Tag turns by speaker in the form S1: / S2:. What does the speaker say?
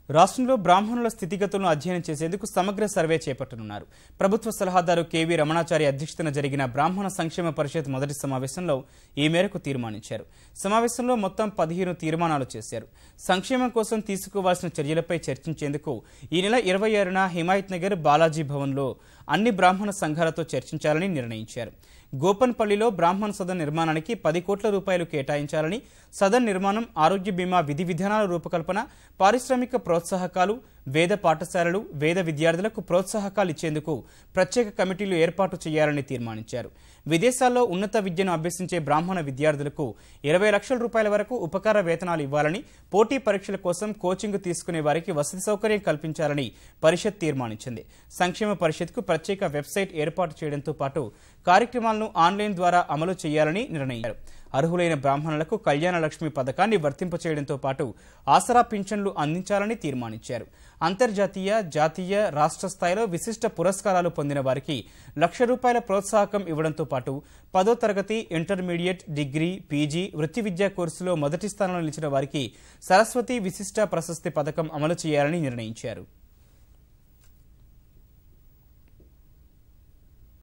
S1: రాష్ట్రంలో బ్రాహ్మణుల స్థితిగతులను అధ్యయనం చేసేందుకు సమగ్ర సర్వే చేపట్టనున్నారు. ప్రభుత్వ సలహాదారు కెవి రమణాచారి అధ్యక్షతన జరిగిన బ్రాహ్మణ సంక్షేమ పరిషత్ మొదటి సమావేశంలో ఈ మేరకు తీర్మానించారు. సమావేశంలో మొత్తం 15 తీర్మానాలు చేశారు. సంక్షేమం కోసం తీసుకోవాల్సిన చర్యలపై చర్చించేందుకు ఈ నెల 26న హిమాయత్ నగర్ బాలాజీ భవన్లో అన్ని బ్రాహ్మణ సంఘాలతో చర్చించాలని నిర్ణయించారు. గోపన్పల్లిలో బ్రాహ్మణ సదన్ నిర్మాణానికి 10 కోట్ల రూపాయలు కేటాయించాలని, సదన్ నిర్మాణం, ఆరోగ్య బీమా విధి విధానాల రూపకల్పన, పారిశ్రామిక ప్రోత్సాహకాలు, వేద పాఠశాలలు, వేద విద్యార్థులకు ప్రోత్సాహకాలు ఇచ్చేందుకు ప్రత్యేక కమిటీలు ఏర్పాటు చేయాలని తీర్మానించారు. విదేశాల్లో ఉన్నత విద్యను అభ్యసించే బ్రాహ్మణ విద్యార్థులకు 20 లక్షల రూపాయల వరకు ఉపకార వేతనాలు ఇవ్వాలని, పోటీ పరీక్షల కోసం కోచింగ్ తీసుకునే వారికి వసతి సౌకర్యం కల్పించాలని పరిషత్ తీర్మానించింది. సంక్షేమ పరిషత్కు ప్రత్యేక వెబ్సైట్ ఏర్పాటు చేయడంతో పాటు కార్యక్రమాలను ఆన్లైన్ ద్వారా అమలు చేయాలని నిర్ణయించారు. అర్హులైన బ్రాహ్మణులకు కళ్యాణ లక్ష్మి పథకాన్ని వర్తింపచేయడంతో పాటు ఆసరా పింఛన్లు అందించాలని తీర్మానించారు. అంతర్జాతీయ, జాతీయ, రాష్ట్ర స్థాయిలో విశిష్ట పురస్కారాలు పొందిన వారికి ₹1,00,000 ప్రోత్సాహకం ఇవ్వడంతో పాటు 10వ తరగతి, ఇంటర్మీడియట్, డిగ్రీ, పీజీ, వృత్తి విద్యా కోర్సులో మొదటి స్థానంలో నిలిచిన వారికి సరస్వతి విశిష్ట ప్రశస్తి పథకం అమలు చేయాలని నిర్ణయించారు.